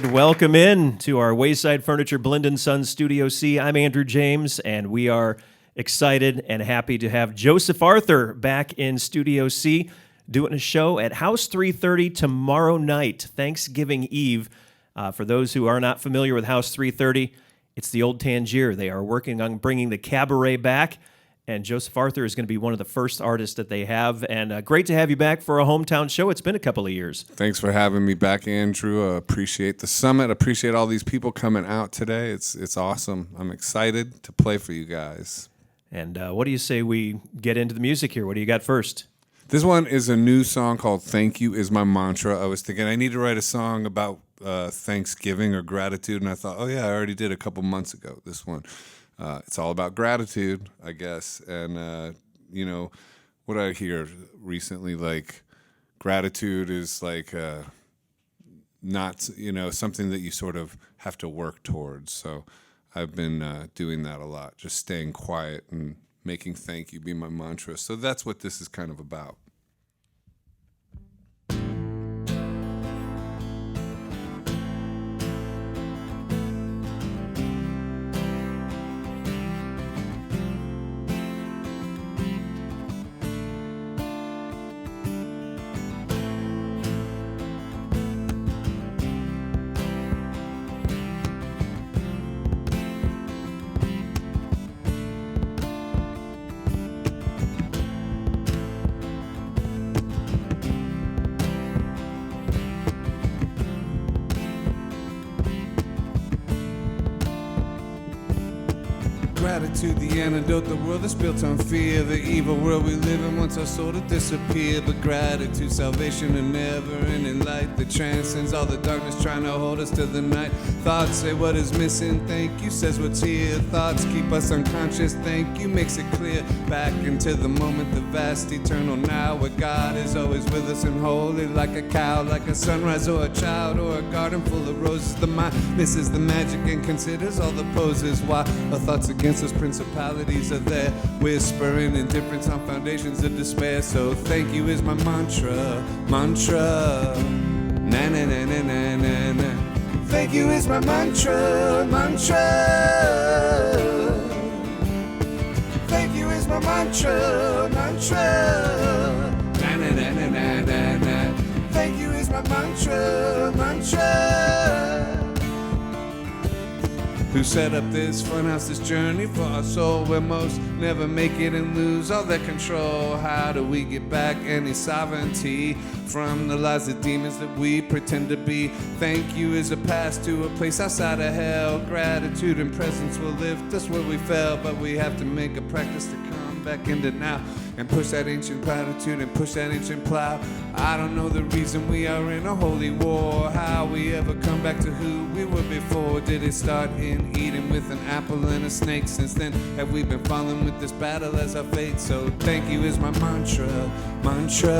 right, welcome in to our Wayside Furniture Blend & Sons Studio C. I'm Andrew James, and we are excited and happy to have Joseph Arthur back in Studio C doing a show at House 330 tomorrow night, Thanksgiving Eve. For those who are not familiar with House 330, it's the old Tangier. They are working on bringing the cabaret back, and Joseph Arthur is going to be one of the first artists that they have. And great to have you back for a hometown show. It's been a couple of years. Thanks for having me back, Andrew. Appreciate the summit. Appreciate all these people coming out today. It's awesome. I'm excited to play for you guys. And what do you say we get into the music here? What do you got first? This one is a new song called Thank You Is My Mantra. I was thinking I need to write a song about Thanksgiving or gratitude, and I thought, oh yeah, I already did a couple months ago, this one. It's all about gratitude, I guess. And, you know, what I hear recently, like, gratitude is like not, you know, something that you sort of have to work towards. So I've been doing that a lot, just staying quiet and making thank you be my mantra. So that's what this is kind of about. Gratitude, the antidote, the world is built on fear. The evil world we live in wants our soul to disappear. But gratitude, salvation, a never-ending light that transcends all the darkness trying to hold us to the night. Thoughts say what is missing, thank you says what's here. Thoughts keep us unconscious, thank you makes it clear. Back into the moment, the vast eternal now, where God is always with us and holy like a cow, like a sunrise or a child or a garden full of roses. The mind misses the magic and considers all the poses. Why our thoughts against us, principalities are there, whispering indifference on foundations of despair. So thank you is my mantra, mantra. Na na na na na na na. Thank you is my mantra, mantra. Thank you is my mantra, mantra. Na na na na na na na. Thank you is my mantra, mantra. Who set up this funhouse, this journey for our soul, where most never make it and lose all their control? How do we get back any sovereignty from the lies of demons that we pretend to be? Thank you is a pass to a place outside of hell. Gratitude and presence will lift us where we fell, but we have to make a practice to come back into now and push that ancient platitude and push that ancient plow. I don't know the reason we are in a holy war, how we ever come back to who we were before. Did it start in Eden with an apple and a snake? Since then have we been falling with this battle as our fate? So thank you is my mantra, mantra.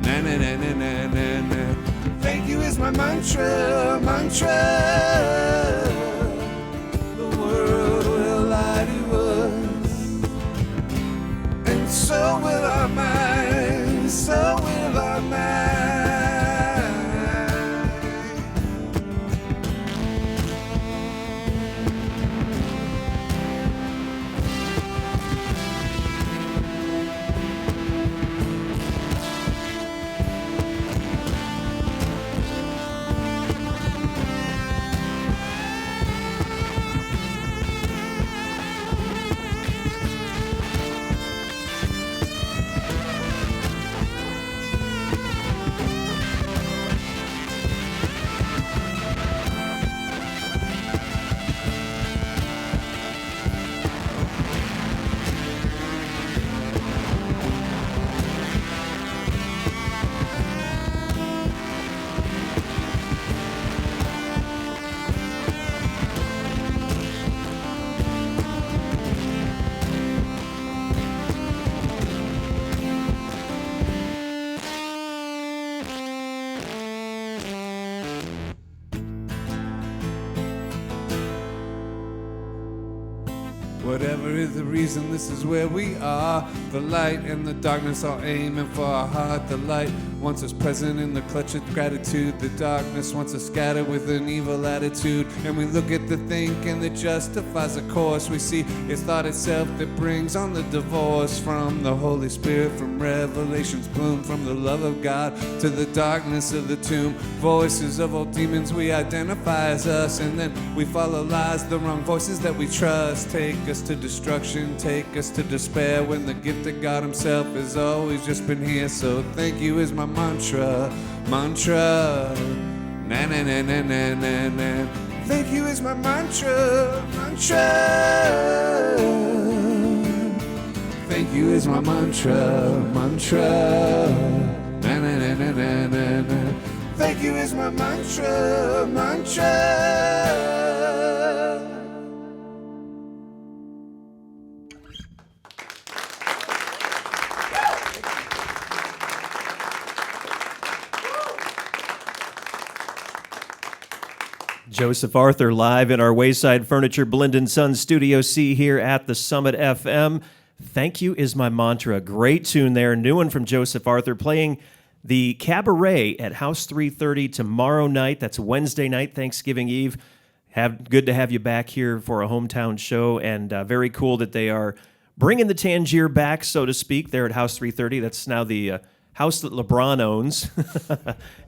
Na na na na na na na. Thank you is my mantra, mantra. The world will lie to us, and so will our minds, so will our minds. Whatever is the reason, this is where we are. The light and the darkness are aiming for our heart. The light wants us present in the clutch of gratitude. The darkness wants us scattered with an evil attitude. And we look at the thinking that justifies a course. We see it's thought itself that brings on the divorce. From the Holy Spirit, from Revelation's bloom, from the love of God to the darkness of the tomb. Voices of old demons we identify as us, and then we follow lies, the wrong voices that we trust. Take us to destruction, take us to despair, when the gift of God himself has always just been here. So thank you is my mantra, mantra, na na na na na na na. Thank you is my mantra, mantra. Thank you is my mantra, mantra, na na na na na na na. Thank you is my mantra, mantra. Joseph Arthur live in our Wayside Furniture Blend & Sons Studio C here at the Summit FM. Thank you is my mantra. Great tune there. New one from Joseph Arthur, playing the Cabaret at House 330 tomorrow night. That's Wednesday night, Thanksgiving Eve. Good to have you back here for a hometown show, and very cool that they are bringing the Tangier back, so to speak, there at House 330. That's now the house that LeBron owns.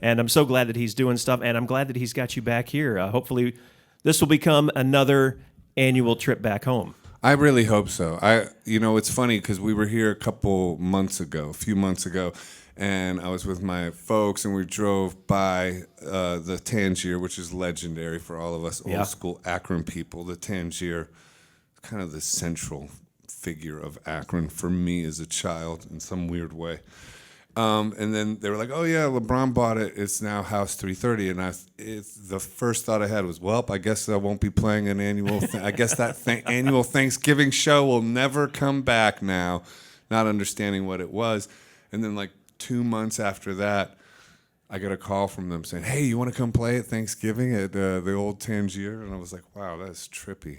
And I'm so glad that he's doing stuff, and I'm glad that he's got you back here. Hopefully this will become another annual trip back home. I really hope so. It's funny because we were here a few months ago, and I was with my folks, and we drove by the Tangier, which is legendary for all of us old school Akron people. The Tangier, kind of the central figure of Akron for me as a child in some weird way. And then they were like, "Oh yeah, LeBron bought it. It's now House 330." And the first thought I had was, "Well, I guess I won't be playing an annual. I guess that annual Thanksgiving show will never come back now." Not understanding what it was, and then like 2 months after that, I got a call from them saying, "Hey, you want to come play at Thanksgiving at the old Tangier?" And I was like, "Wow, that's trippy."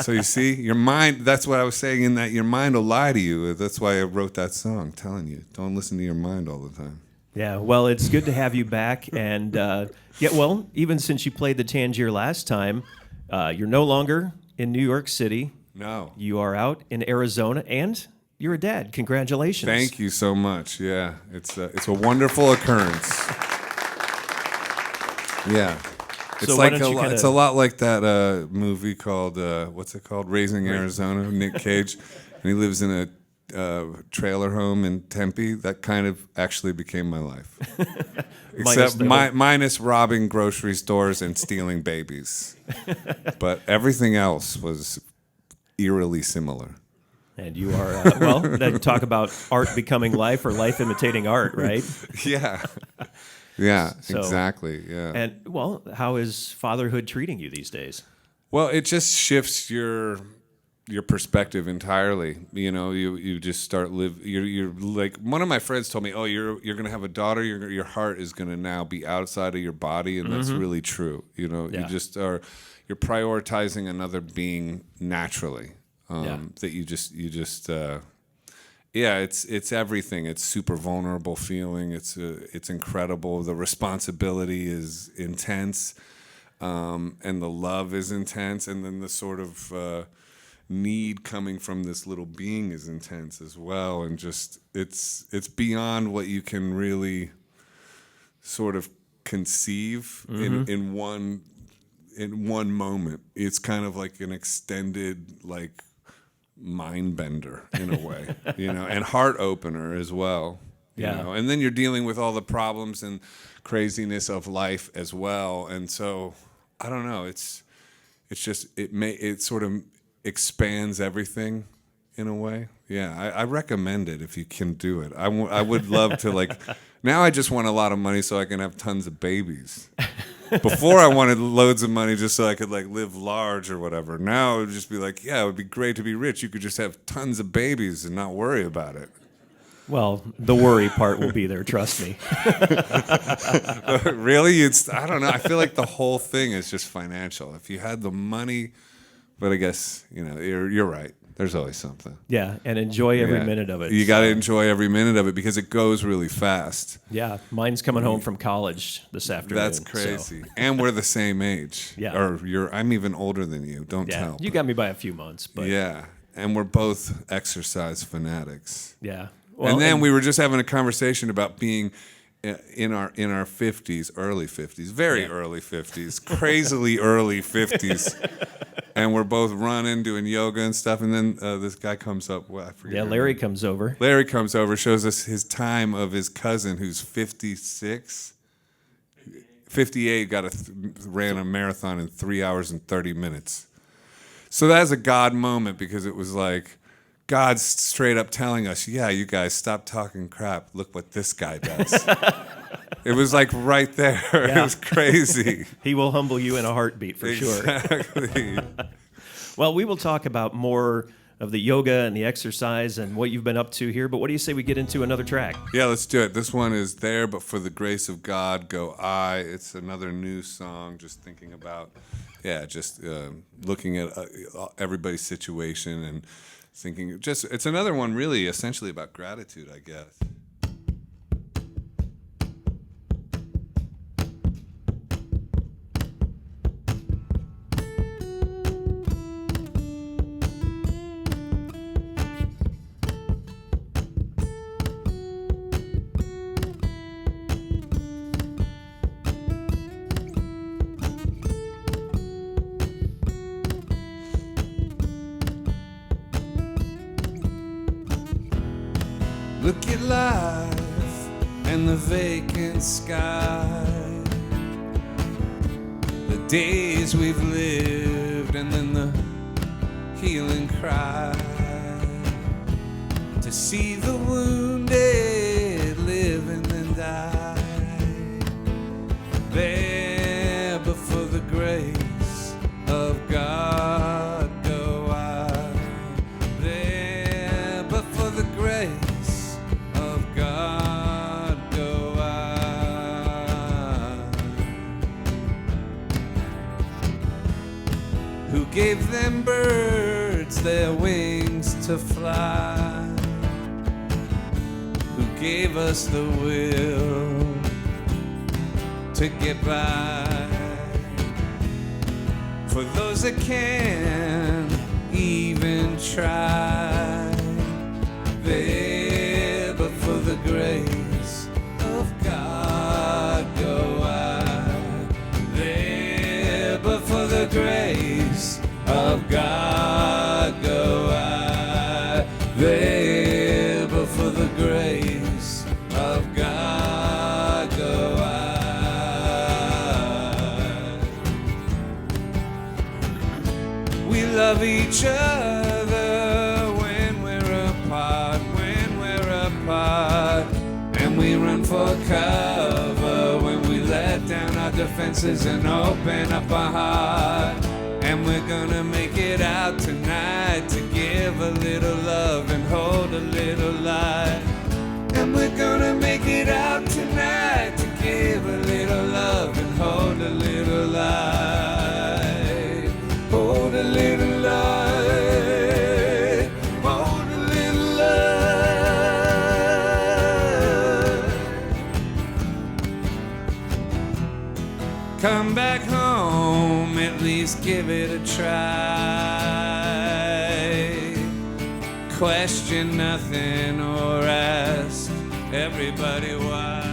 So you see, your mind, that's what I was saying, in that your mind will lie to you. That's why I wrote that song, telling you, don't listen to your mind all the time. Yeah, well, it's good to have you back. And even since you played the Tangier last time, you're no longer in New York City. No. You are out in Arizona, and you're a dad. Congratulations. Thank you so much. Yeah, it's a wonderful occurrence. Yeah. It's it's a lot like that movie called what's it called? Raising Arizona. Nick Cage, and he lives in a trailer home in Tempe. That kind of actually became my life, except minus robbing grocery stores and stealing babies. But everything else was eerily similar. And you are then talk about art becoming life, or life imitating art, right? Yeah. Yeah, exactly. Yeah. And how is fatherhood treating you these days? Well, it just shifts your perspective entirely. You know, you just start you're like, one of my friends told me, "Oh, you're going to have a daughter, your heart is going to now be outside of your body," and that's really true. You know, you just you're prioritizing another being naturally. That you just it's everything. It's super vulnerable feeling. It's incredible. The responsibility is intense, and the love is intense, and then the sort of need coming from this little being is intense as well. And just it's beyond what you can really sort of conceive in one moment. It's kind of like an extended mind bender in a way, and heart opener as well. You know? And then you're dealing with all the problems and craziness of life as well. And so I don't know, it's just it sort of expands everything in a way. Yeah, I recommend it if you can do it. I would love to now I just want a lot of money so I can have tons of babies. Before I wanted loads of money just so I could live large or whatever. Now it would just be it would be great to be rich. You could just have tons of babies and not worry about it. Well, the worry part will be there, trust me. Really? I don't know. I feel like the whole thing is just financial. If you had the money But I guess, you're right. There's always something. Yeah, and enjoy every minute of it. You got to enjoy every minute of it because it goes really fast. Yeah, mine's coming home from college this afternoon. That's crazy. So. And we're the same age. Yeah. Or I'm even older than you. Don't tell. You got me by a few months. But yeah, and we're both exercise fanatics. Yeah. Well, and then we were just having a conversation about being in our 50s, early 50s, very early 50s, crazily early 50s. And we're both running, doing yoga and stuff. And then this guy comes up. Well, I forget. Yeah, Larry comes over. Larry comes over, shows us his time of his cousin who's 56. 58, ran a marathon in 3 hours and 30 minutes. So that's a God moment because it was like God straight up telling us, yeah, you guys, stop talking crap. Look what this guy does. It was like right there. Yeah. It was crazy. He will humble you in a heartbeat for sure. Exactly. Well, we will talk about more of the yoga and the exercise and what you've been up to here, but what do you say we get into another track? Yeah, let's do it. This one is There, But For the Grace of God, Go I. It's another new song, just thinking about, looking at everybody's situation and thinking, it's another one really essentially about gratitude, I guess. Look at life and the vacant sky, the days we've lived and then the healing cry, to see the wounded live and then die, there but for the grace of God go I, there but for the grace God go I. Who gave them birds their wings to fly? Who gave us the will to get by? For those that can even try, for the grace of God go I, there but for the grace of God go I, there but for the grace of God go I. We love each other when we're apart, and we run for cover when we let down our defenses and open up our heart. And we're gonna make it out tonight to give a little love and hold a little light. And we're gonna make it out tonight to give a little love and hold a little light. Hold a little light. Come back home, at least give it a try. Question nothing or ask everybody why.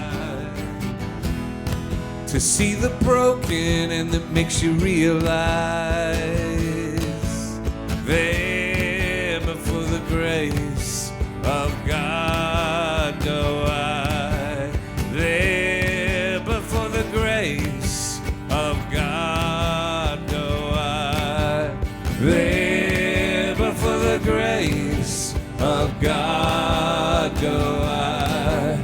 To see the broken and that makes you realize there before the grace of God go I, there before the grace of God go I, there before the grace of God go I,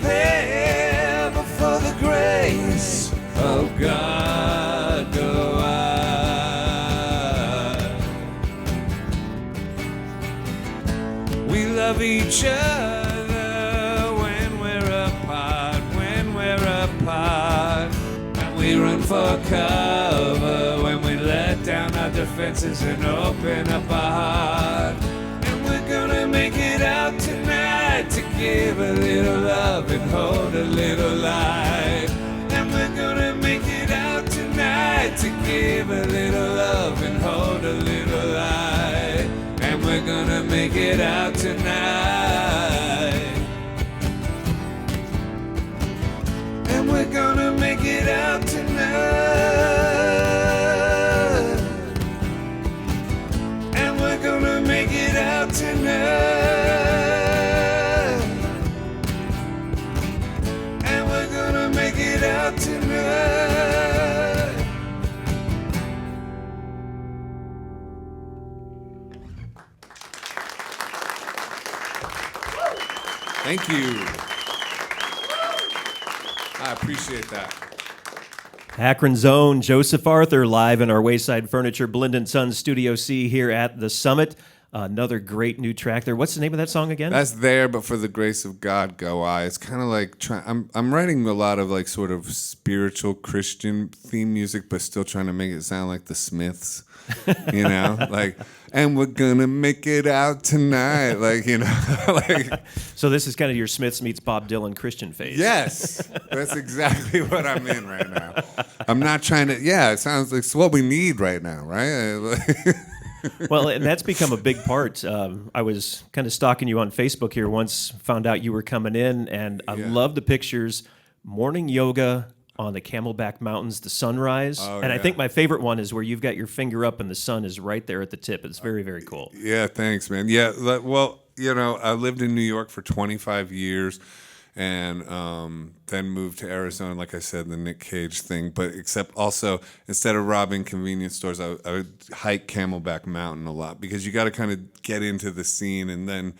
there before the grace of God go I. We love each other when we're apart, we run for cover when we let down our the fences and open up our heart. And we're gonna make it out tonight to give a little love and hold a little light. And we're gonna make it out tonight to give a little love and hold a little light. And we're gonna make it out tonight. And we're gonna make it out tonight. And we're gonna make it out tonight. And we're gonna make it out tonight. Thank you. I appreciate that. Akron's own Joseph Arthur live in our Wayside Furniture Blend and Sons Studio C here at the Summit. Another great new track there. What's the name of that song again? That's There, but for the grace of God go I. It's kind of like I'm writing a lot of like sort of spiritual Christian theme music, but still trying to make it sound like the Smiths, you know, like, and we're gonna make it out tonight, like, you know, like. So this is kind of your Smiths meets Bob Dylan Christian phase. Yes, that's exactly what I'm in right now. I'm not trying to. Yeah, it sounds like it's what we need right now, right? Well, and that's become a big part. I was kind of stalking you on Facebook here once, found out you were coming in, and I love the pictures. Morning yoga on the Camelback Mountains, the sunrise. I think my favorite one is where you've got your finger up and the sun is right there at the tip. It's very, very cool. Yeah, thanks, man. Yeah, well, you know, I lived in New York for 25 years. And then moved to Arizona, like I said, the Nick Cage thing. But except also, instead of robbing convenience stores, I would hike Camelback Mountain a lot because you got to kind of get into the scene. And then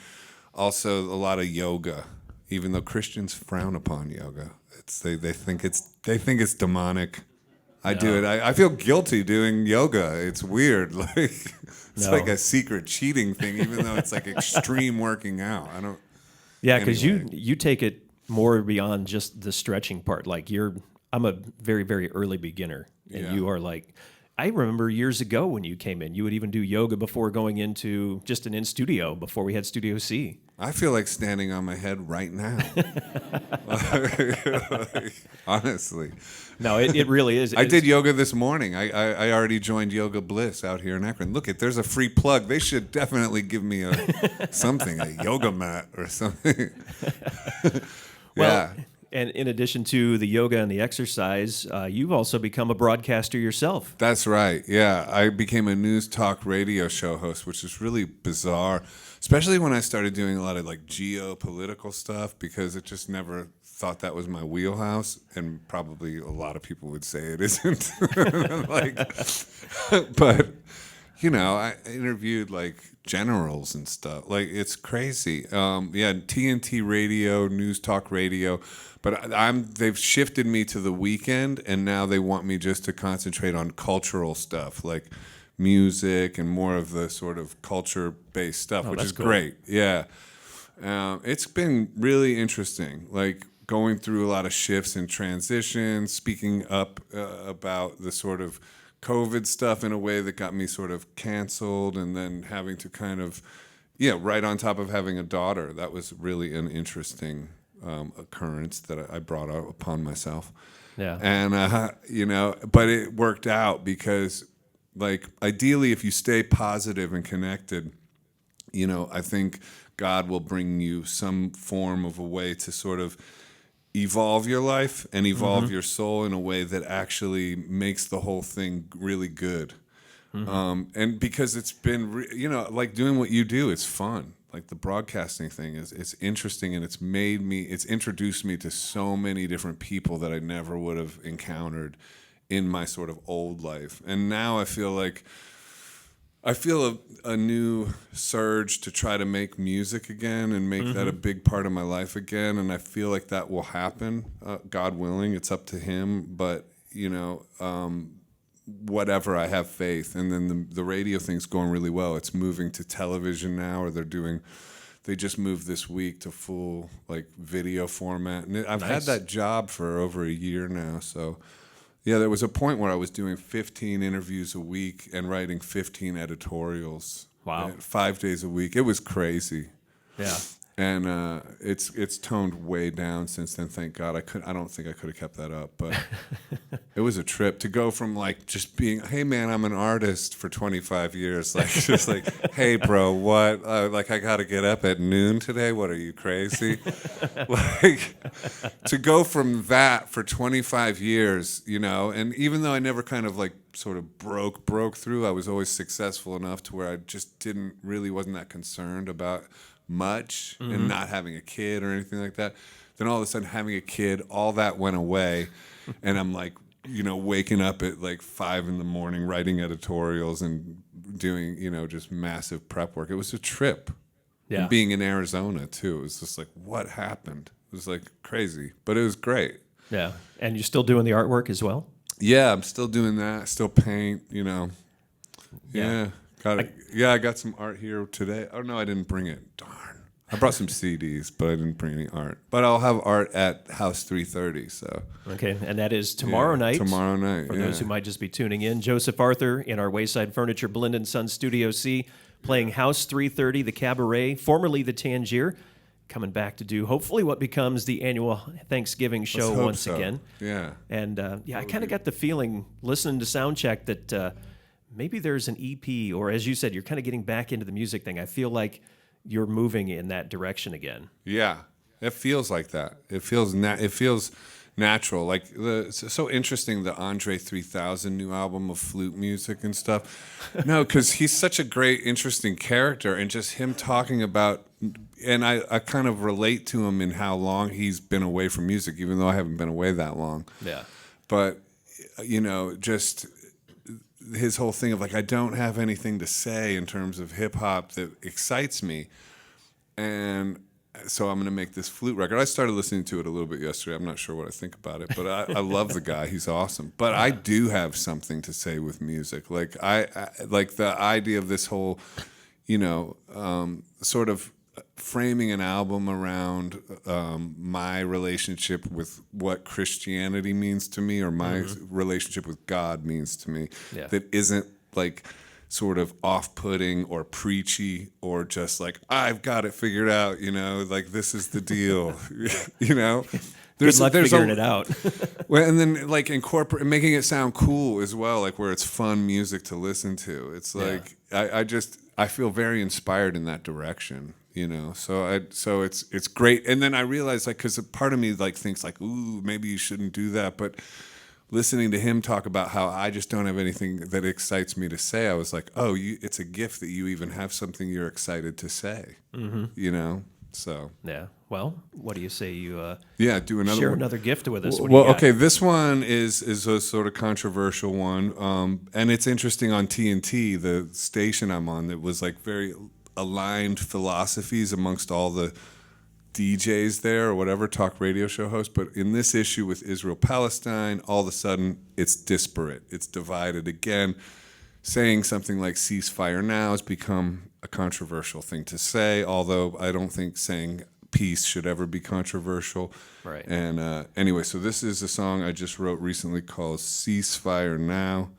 also a lot of yoga, even though Christians frown upon yoga. They think it's demonic. I do it. I feel guilty doing yoga. It's weird. Like it's like a secret cheating thing, even though it's like extreme working out. I don't. Yeah, because you take it more beyond just the stretching part. Like I'm a very, very early beginner, and you are like, I remember years ago when you came in, you would even do yoga before going into just an in-studio before we had Studio C. I feel like standing on my head right now. Like, honestly. No, it really is. I did yoga this morning. I already joined Yoga Bliss out here in Akron. Look, there's a free plug. They should definitely give me a yoga mat or something. Well, and in addition to the yoga and the exercise, you've also become a broadcaster yourself. That's right. Yeah, I became a news talk radio show host, which is really bizarre, especially when I started doing a lot of like geopolitical stuff because it just never thought that was my wheelhouse, and probably a lot of people would say it isn't. But you know, I interviewed like generals and stuff. Like it's crazy. TNT radio, news talk radio. But they've shifted me to the weekend, and now they want me just to concentrate on cultural stuff, like music and more of the sort of culture-based stuff, which is cool. Great. Yeah. It's been really interesting, like going through a lot of shifts and transitions, speaking up about the sort of COVID stuff in a way that got me sort of canceled, and then having to kind of, right on top of having a daughter. That was really an interesting occurrence that I brought upon myself. Yeah. And, but it worked out because, like, ideally, if you stay positive and connected, I think God will bring you some form of a way to sort of evolve your life and evolve your soul in a way that actually makes the whole thing really good. And because it's been, like doing what you do, it's fun. Like the broadcasting thing it's interesting, and it's introduced me to so many different people that I never would have encountered in my sort of old life. And now I feel a new surge to try to make music again and make that a big part of my life again. And I feel like that will happen, God willing. It's up to Him. But, whatever, I have faith. And then the radio thing's going really well. It's moving to television now, or they just moved this week to full like video format. And I've had that job for over a year now. So Yeah, there was a point where I was doing 15 interviews a week and writing 15 editorials. Wow. 5 days a week. It was crazy. Yeah. And it's toned way down since then. Thank God. I don't think I could have kept that up, but it was a trip to go from like just being, hey man, I'm an artist for 25 years, like just like, hey bro, what? Like I got to get up at noon today. What are you crazy? Like to go from that for 25 years, you know. And even though I never kind of like sort of broke through, I was always successful enough to where I just wasn't that concerned about much and not having a kid or anything like that. Then all of a sudden having a kid, all that went away. And I'm like, you know, waking up at like 5 a.m, writing editorials and doing, you know, just massive prep work. It was a trip. Yeah. And being in Arizona too, it was just like, what happened? It was like crazy, but it was great. Yeah. And you're still doing the artwork as well? Yeah, I'm still doing that. Still paint, you know. Yeah. Got it. I got some art here today. Oh no, I didn't bring it. Darn. I brought some CDs, but I didn't bring any art. But I'll have art at House 330. So. Okay, and that is tomorrow night. Tomorrow night. For those who might just be tuning in, Joseph Arthur in our Wayside Furniture Blend & Son Studio C, playing House 330, the Cabaret, formerly the Tangier, coming back to do hopefully what becomes the annual Thanksgiving show once again. Yeah. And I kind of got the feeling listening to Soundcheck that maybe there's an EP, or as you said, you're kind of getting back into the music thing. I feel like you're moving in that direction again. Yeah, it feels like that. It feels natural. Like it's so interesting, the Andre 3000 new album of flute music and stuff. No, because he's such a great, interesting character, and just him talking about, and I kind of relate to him in how long he's been away from music, even though I haven't been away that long. Yeah. But, you know, just his whole thing of like, I don't have anything to say in terms of hip hop that excites me. And so I'm going to make this flute record. I started listening to it a little bit yesterday. I'm not sure what I think about it, but I love the guy. He's awesome. But I do have something to say with music. Like I like the idea of this whole, you know, sort of framing an album around my relationship with what Christianity means to me, or my relationship with God means to me, that isn't like sort of off-putting or preachy or just like, I've got it figured out, you know, like this is the deal, you know. Good luck figuring it out. Well, and then like making it sound cool as well, like where it's fun music to listen to. It's like I feel very inspired in that direction, you know. So it's great. And then I realized, like, because part of me like thinks like, ooh, maybe you shouldn't do that, but listening to him talk about how I just don't have anything that excites me to say, I was like, oh, it's a gift that you even have something you're excited to say, you know. So yeah. Well, what do you say you do another share one? another gift with us? Well, okay, this one is a sort of controversial one, and it's interesting on TNT, the station I'm on, that was like very aligned philosophies amongst all the DJs there or whatever, talk radio show hosts. But in this issue with Israel-Palestine, all of a sudden it's disparate. It's divided again. Saying something like ceasefire now has become a controversial thing to say, although I don't think saying peace should ever be controversial. Right. And anyway, so this is a song I just wrote recently called Ceasefire Now.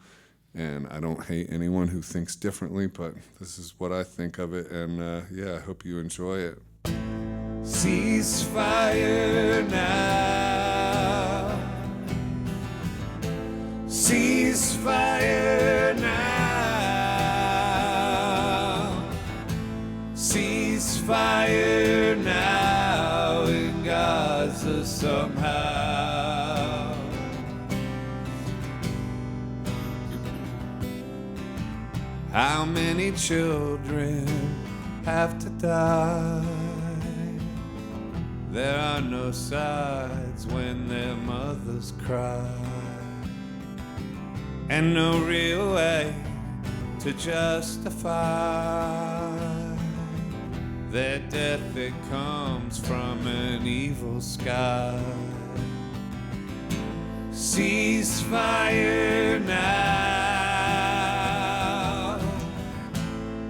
And I don't hate anyone who thinks differently, but this is what I think of it. And I hope you enjoy it. Ceasefire now. Ceasefire now. Ceasefire now in Gaza somehow. How many children have to die? There are no sides when their mothers cry, and no real way to justify their death that comes from an evil sky. Ceasefire now.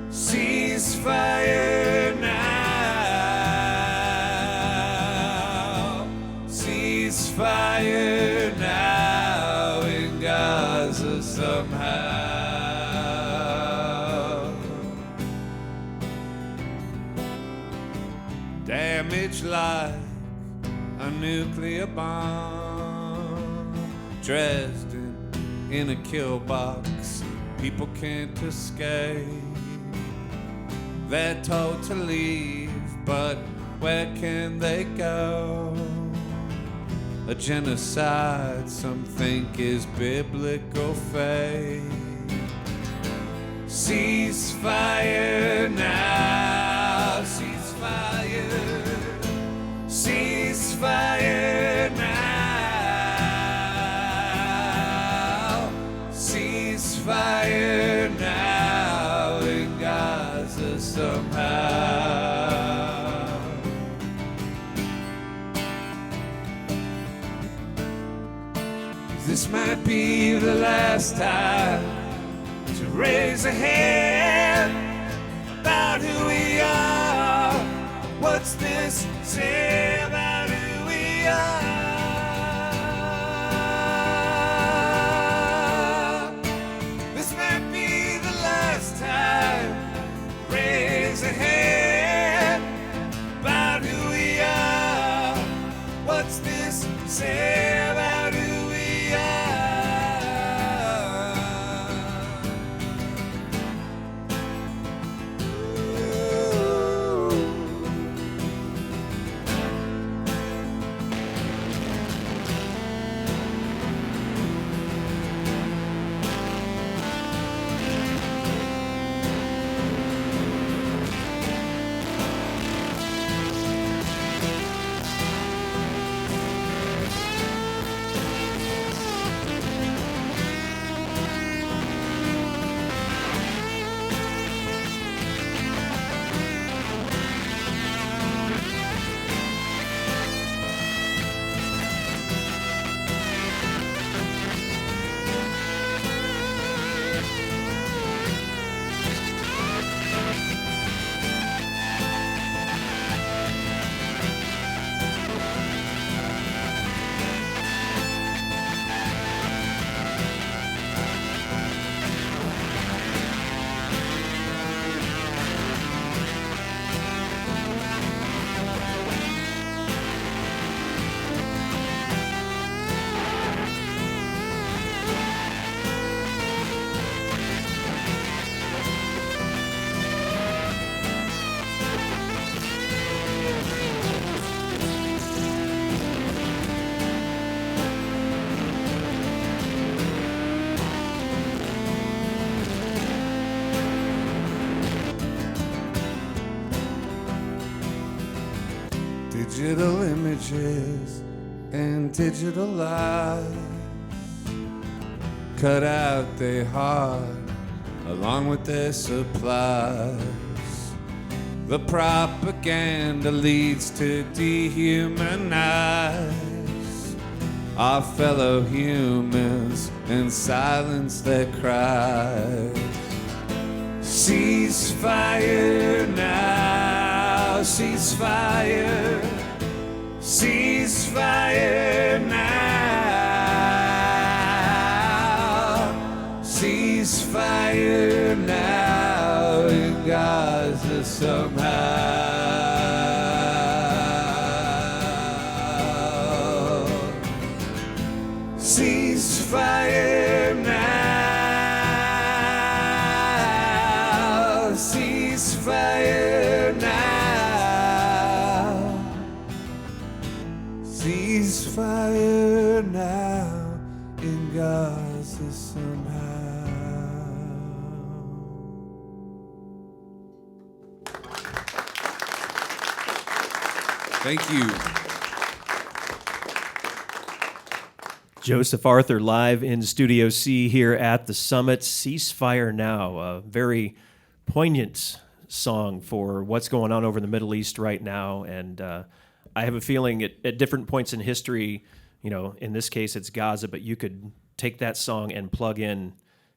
Ceasefire now. Ceasefire now in damaged like a nuclear bomb. Dresden in a kill box, people can't escape. They're told to leave, but where can they go? A genocide some think is biblical faith. Ceasefire now, ceasefire, ceasefire now, ceasefire now in Gaza somehow. This might be the last time to raise a hand about who we are. What's this say about who we are? This might be the last time. Raise a hand about who we are. What's this say about who we are? Digital images and digital lies cut out their heart along with their supplies. The propaganda leads to dehumanize our fellow humans and silence their cries. Ceasefire now, ceasefire, ceasefire now, ceasefire now in Gaza somehow. Ceasefire now, ceasefire now, ceasefire now in Gaza somehow. Thank you. Joseph Arthur live in Studio C here at the Summit. Ceasefire Now, a very poignant song for what's going on over in the Middle East right now. And I have a feeling at different points in history, you know, in this case it's Gaza, but you could take that song and plug in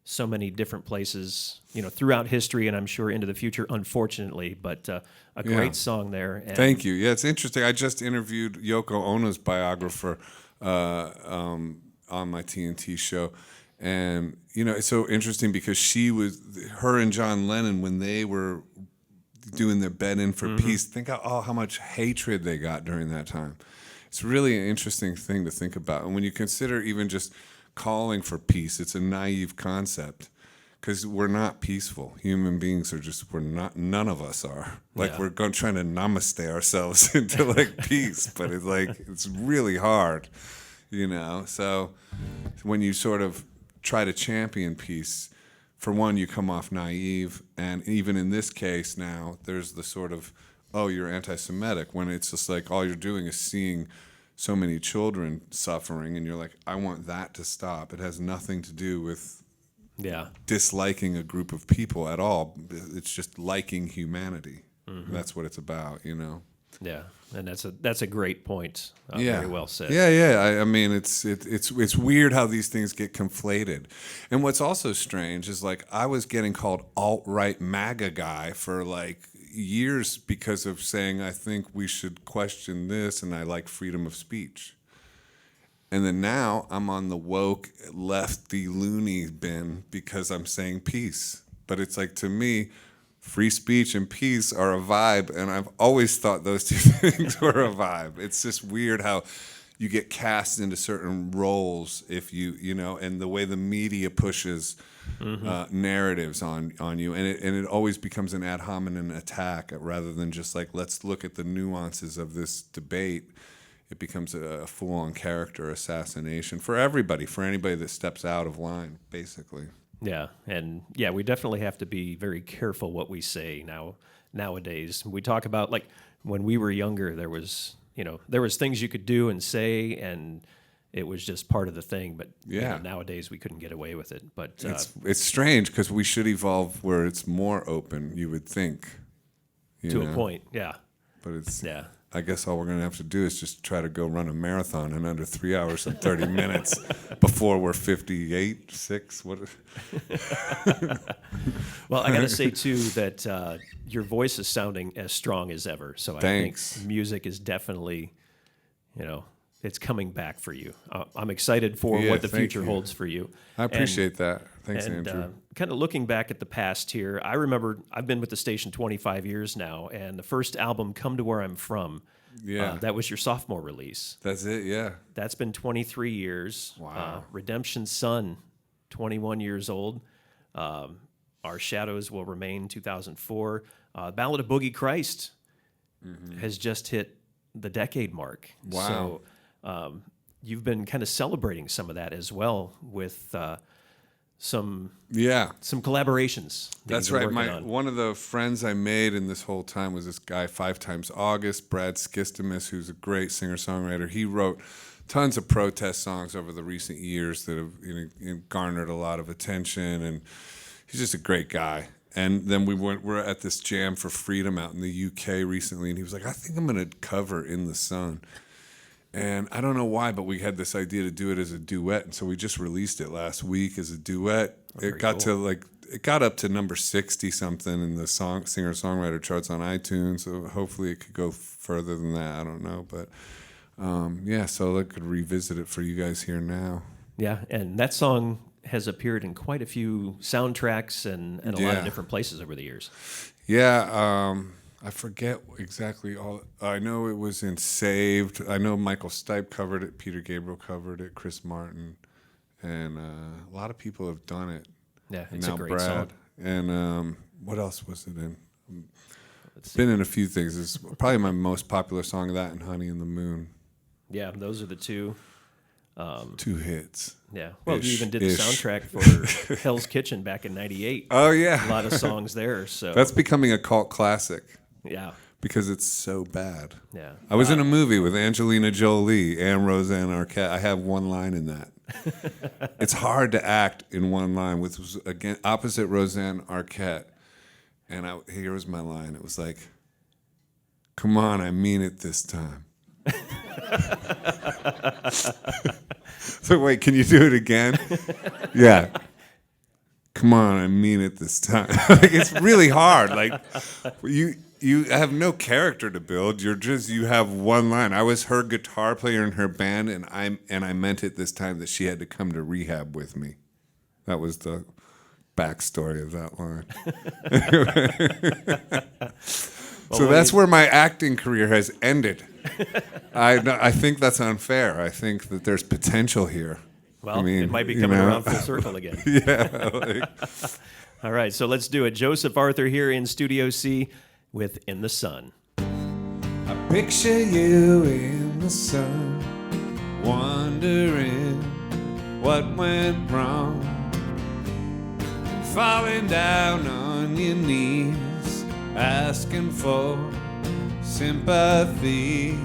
so many different places, you know, throughout history and I'm sure into the future, unfortunately. But a great song there. And thank you. Yeah, it's interesting. I just interviewed Yoko Ono's biographer on my TNT show. And, you know, it's so interesting because her and John Lennon, when they were, doing their bed in for peace. Think how much hatred they got during that time. It's really an interesting thing to think about. And when you consider even just calling for peace, it's a naive concept because we're not peaceful. Human beings are just, none of us are. Like we're trying to namaste ourselves into like peace, but it's really hard, you know? So when you sort of try to champion peace, for one, you come off naive, and even in this case now, there's the sort of, oh, you're anti-Semitic, when it's just like all you're doing is seeing so many children suffering, and you're like, I want that to stop. It has nothing to do with disliking a group of people at all. It's just liking humanity. That's what it's about, you know? Yeah, and that's a great point. Very well said. Yeah. I mean, it's weird how these things get conflated. And what's also strange is like I was getting called alt-right MAGA guy for like years because of saying I think we should question this and I like freedom of speech. And then now I'm on the woke lefty loony bin because I'm saying peace. But it's like, to me, free speech and peace are a vibe, and I've always thought those two things were a vibe. It's just weird how you get cast into certain roles if you know, and the way the media pushes narratives on you, and it always becomes an ad hominem attack rather than just like, let's look at the nuances of this debate. It becomes a full-on character assassination for everybody, for anybody that steps out of line, basically. Yeah, and we definitely have to be very careful what we say nowadays. We talk about, like, when we were younger, there was things you could do and say, and it was just part of the thing. But nowadays we couldn't get away with it. But it's strange because we should evolve where it's more open. You would think, to a point, yeah. But it's I guess all we're going to have to do is just try to go run a marathon in under 3 hours and 30 minutes before we're 58, 6. What? Well, I got to say, too, that your voice is sounding as strong as ever. So Thanks. I think music is definitely, it's coming back for you. I'm excited for what the future holds for you. I appreciate that. Thanks, Andrew. Kind of looking back at the past here, I remember I've been with the station 25 years now, and the first album, Come to Where I'm From, that was your sophomore release. That's it, yeah. That's been 23 years. Wow. Redemption Sun, 21 years old. Our Shadows Will Remain, 2004. Ballad of Boogie Christ has just hit the decade mark. Wow. So you've been kind of celebrating some of that as well with some collaborations. That's right. One of the friends I made in this whole time was this guy, 5 Times August, Brad Skistimus, who's a great singer-songwriter. He wrote tons of protest songs over the recent years that have garnered a lot of attention, and he's just a great guy. And then we're at this Jam for Freedom out in the UK recently, and he was like, I think I'm going to cover In the Sun. And I don't know why, but we had this idea to do it as a duet, and so we just released it last week as a duet. It got up to number 60 something in the singer-songwriter charts on iTunes. So hopefully it could go further than that. I don't know, but so I could revisit it for you guys here now. Yeah, and that song has appeared in quite a few soundtracks and a lot of different places over the years. Yeah. I forget exactly all. I know it was in Saved. I know Michael Stipe covered it. Peter Gabriel covered it. Chris Martin, and a lot of people have done it. Yeah, and it's now a great Brad. song. And what else was it in? It's been in a few things. It's probably my most popular song. That and Honey in the Moon. Yeah, those are the two. 2 hits. Yeah. Well, you even did the soundtrack for Hell's Kitchen back in '98. Oh yeah, a lot of songs there. So that's becoming a cult classic. Yeah. Because it's so bad. Yeah. I was in a movie with Angelina Jolie and Roseanne Arquette. I have one line in that. It's hard to act in one line with, again, opposite Roseanne Arquette. And here was my line. It was like, come on, I mean it this time. So wait, can you do it again? Yeah. Come on, I mean it this time. It's really hard. Like you have no character to build. You have one line. I was her guitar player in her band, and I meant it this time that she had to come to rehab with me. That was the backstory of that line. So that's where my acting career has ended. I think that's unfair. I think that there's potential here. Well, it might be coming around full circle again. Yeah. All right, so let's do it. Joseph Arthur here in Studio C with In the Sun. I picture you in the sun, wondering what went wrong, falling down on your knees, asking for sympathy,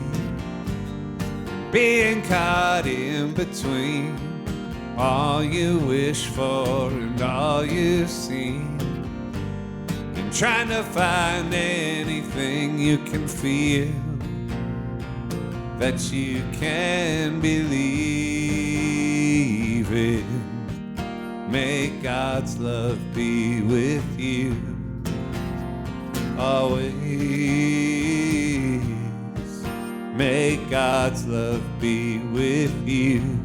being caught in between all you wish for and all you see, and trying to find anything you can feel that you can believe in. May God's love be with you always. May God's love be with you.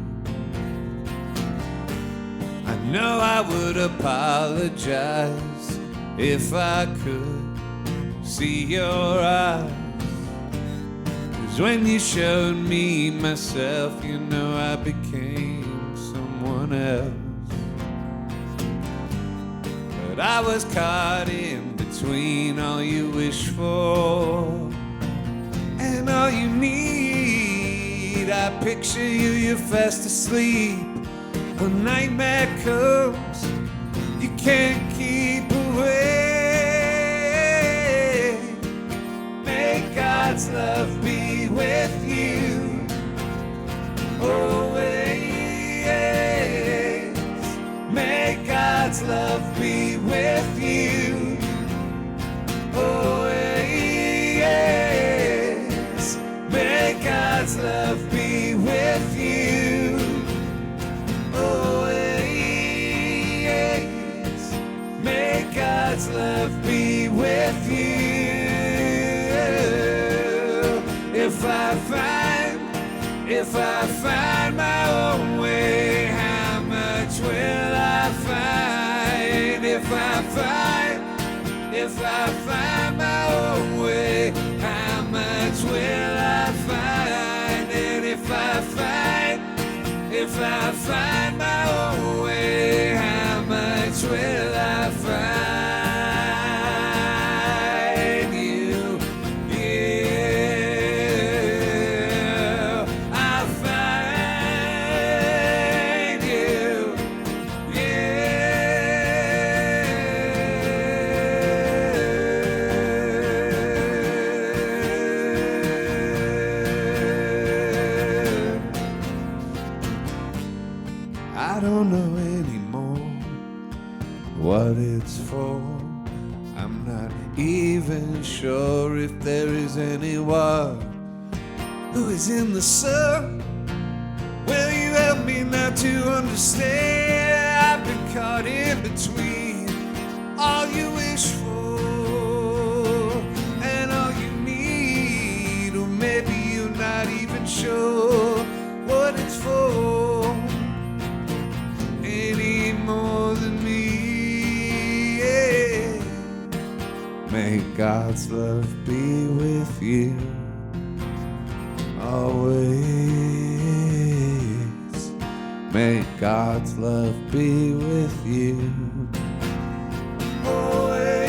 I know I would apologize if I could see your eyes, 'cause when you showed me myself, you know I became someone else. But I was caught in between all you wish for and all you need. I picture you, you're fast asleep. A nightmare comes, you can't keep away. May God's love be with you always. May God's love be with you always. May God's love be with you always. May God's love be with you. If I find my own way, how much will I find? If I find my own way, how much will I find? And if I find my own way, how much will I find you? Yeah, I'll find you. I don't know anymore what it's for. I'm not even sure if there is anyone who is in the sun. Will you help me now to understand? I've been caught in between all you wish for and all you need, or maybe you're not even sure what it's for any more than me. Yeah. May God's love be with you always. May God's love be with you always.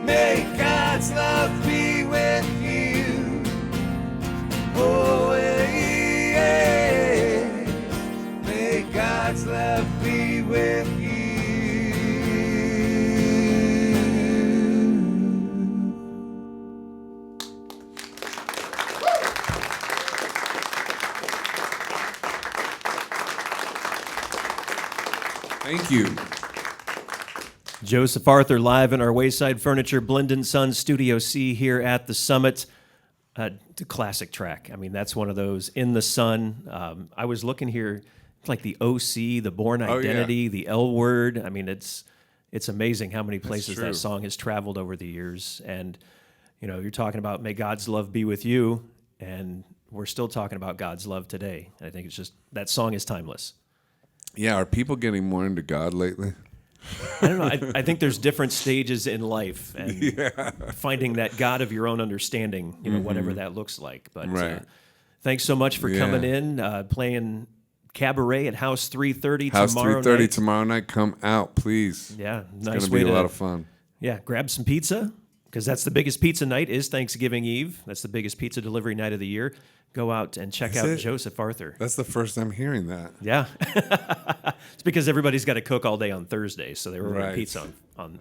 May God's love be with you always. May God's love be with you. Thank you. Joseph Arthur live in our Wayside Furniture Blend & Son Studio C here at the Summit. It's a classic track. I mean, that's one of those In the Sun. I was looking here, like the OC, the Born Identity, the L Word. I mean, it's amazing how many places that song has traveled over the years. And, you know, you're talking about May God's love be with you, and we're still talking about God's love today. I think it's just, that song is timeless. Yeah, are people getting more into God lately? I don't know. I think there's different stages in life, and finding that God of your own understanding, whatever that looks like. But Right. thanks so much for Yeah. coming in, playing Cabaret at House 330 House tomorrow 330 night. tomorrow night. Come out, please. Yeah, It's nice going to way be to a lot of fun. grab some pizza, because that's the biggest pizza night is Thanksgiving Eve. That's the biggest pizza delivery night of the year. Go out and check out it? Joseph Arthur. That's the first time hearing that. Yeah. It's because everybody's got to cook all day on Thursday, so they were ordering Right. pizza on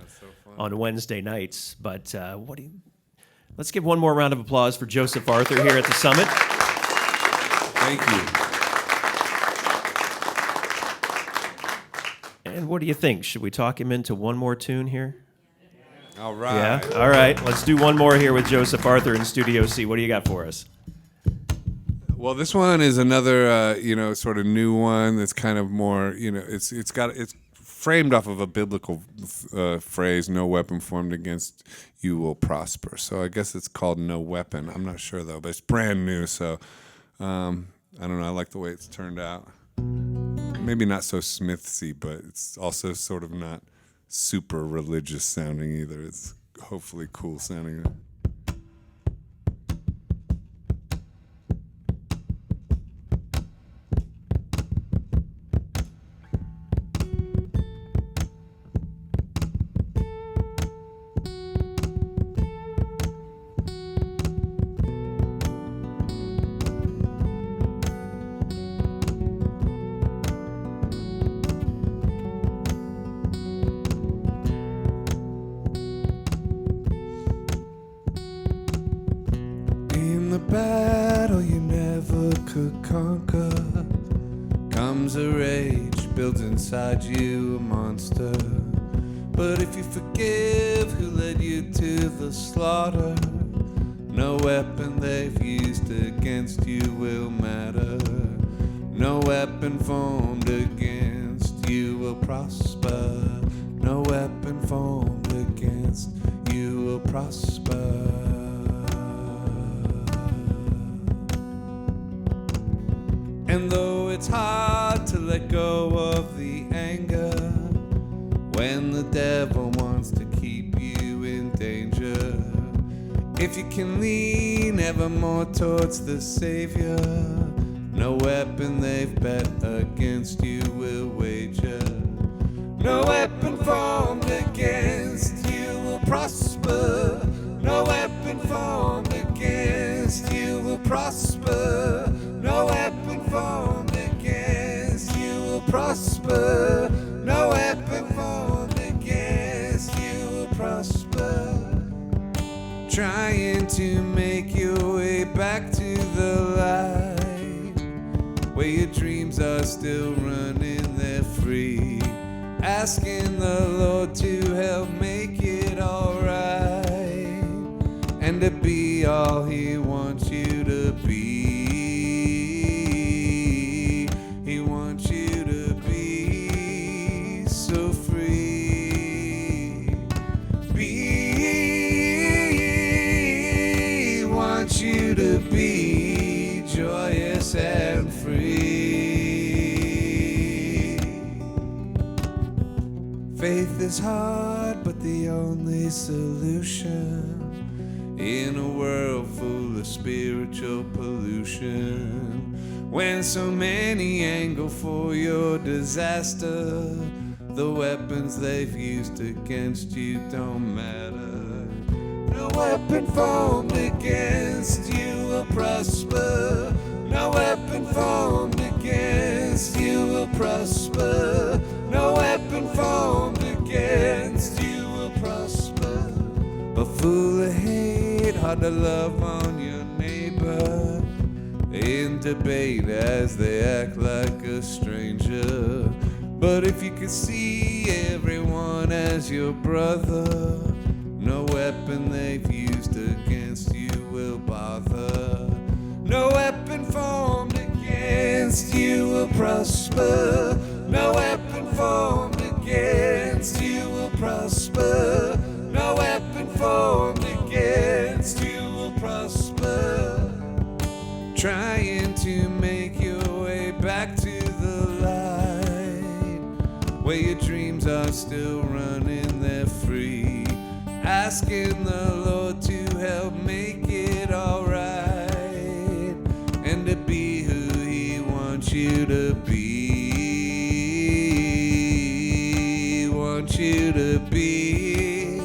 Wednesday nights. But let's give one more round of applause for Joseph Arthur here at the Summit. Thank you. And what do you think? Should we talk him into one more tune here? All right. Yeah? All right. Let's do one more here with Joseph Arthur in Studio C. What do you got for us? Well, this one is another, sort of new one that's kind of more, it's framed off of a biblical phrase, no weapon formed against you will prosper. So I guess it's called No Weapon. I'm not sure, though, but it's brand new. So I don't know. I like the way it's turned out. Maybe not so Smithsy, but it's also sort of not super religious sounding either. It's hopefully cool sounding. In the battle you never could conquer comes a rage, builds inside you a monster. But if you forgive who led you to the slaughter, no weapon they've used against you will matter. No weapon formed against you will prosper. No weapon formed against you will prosper. And though it's hard to let go of the anger when the devil wants to keep you in danger, if you can lean ever more towards the Savior, no weapon they've bet against you will wager. No weapon formed against you will prosper. No weapon formed against you will prosper. No weapon formed against you will prosper. No weapon formed against you will prosper. Trying to make your way back to the light, where your dreams are still running, they're free. Asking the Lord to help make it alright, and to be all He wants you to be. He wants you to be so free. He wants you to be joyous and free. Faith is hard, but the only solution in a world full of spiritual pollution. When so many angle for your disaster, the weapons they've used against you don't matter. No weapon formed against you will prosper. No weapon formed against you will prosper. No weapon formed against you will prosper. But full of hate, hard to love on your neighbor. In debate as they act like a stranger. But if you could see everyone as your brother, no weapon they've used against you will bother. No weapon formed against you will prosper. No weapon formed against you will prosper. No weapon formed against you will prosper. Trying to make your way back to the light, your dreams are still running, they're free. Asking the Lord to help make it alright, and to be who He wants you to be. Want you to be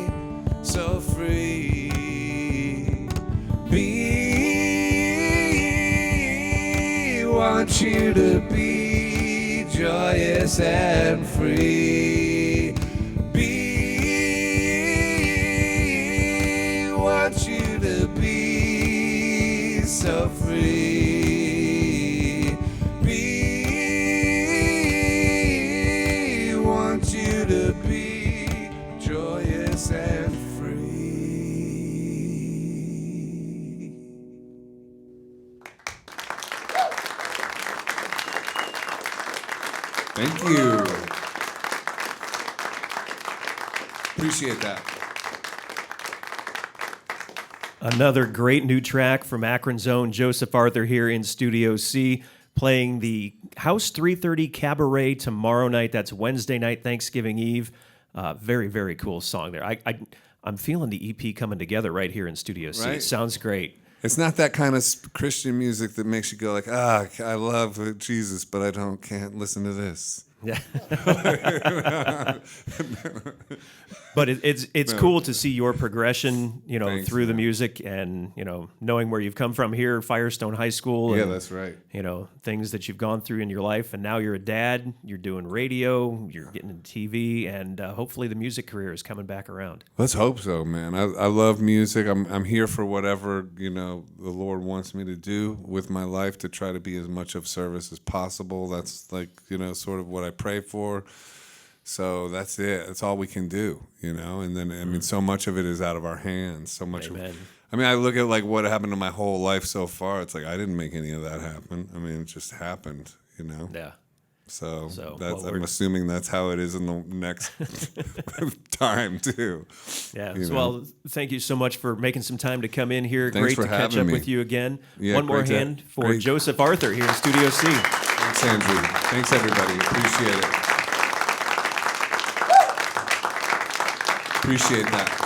so free. Want you to be joyous and free. Want you to be so free. Want you to be joyous and free. Thank you. Appreciate that. Another great new track from Akron's own Joseph Arthur here in Studio C, playing the House 330 Cabaret tomorrow night. That's Wednesday night, Thanksgiving Eve. Very, very cool song there. I'm feeling the EP coming together right here in Studio C. Right? It sounds great. It's not that kind of Christian music that makes you go like, I love Jesus, but can't listen to this. Yeah. But it's cool to see your progression, Thanks, through the man. music and, knowing where you've come from here, Firestone High School. Yeah, And, that's right. Things that you've gone through in your life. And now you're a dad, you're doing radio, you're getting into TV, and hopefully the music career is coming back around. Let's hope so, man. I love music. I'm here for whatever, the Lord wants me to do with my life, to try to be as much of service as possible. That's sort of what I pray for. So that's it. That's all we can do, And then, so much of it is out of our hands. So much Amen. I look at what happened to my whole life so far. It's like I didn't make any of that happen. It just happened, Yeah. So well, I'm assuming that's how it is in the next time too. Yeah. Well, thank you so much for making some time to come in here. Thanks Great for to catch having up me. with you again. Yeah, One more great to- hand for great. Joseph Arthur here in Studio C. Thanks, Andrew. Thanks, everybody. Appreciate it. Appreciate that.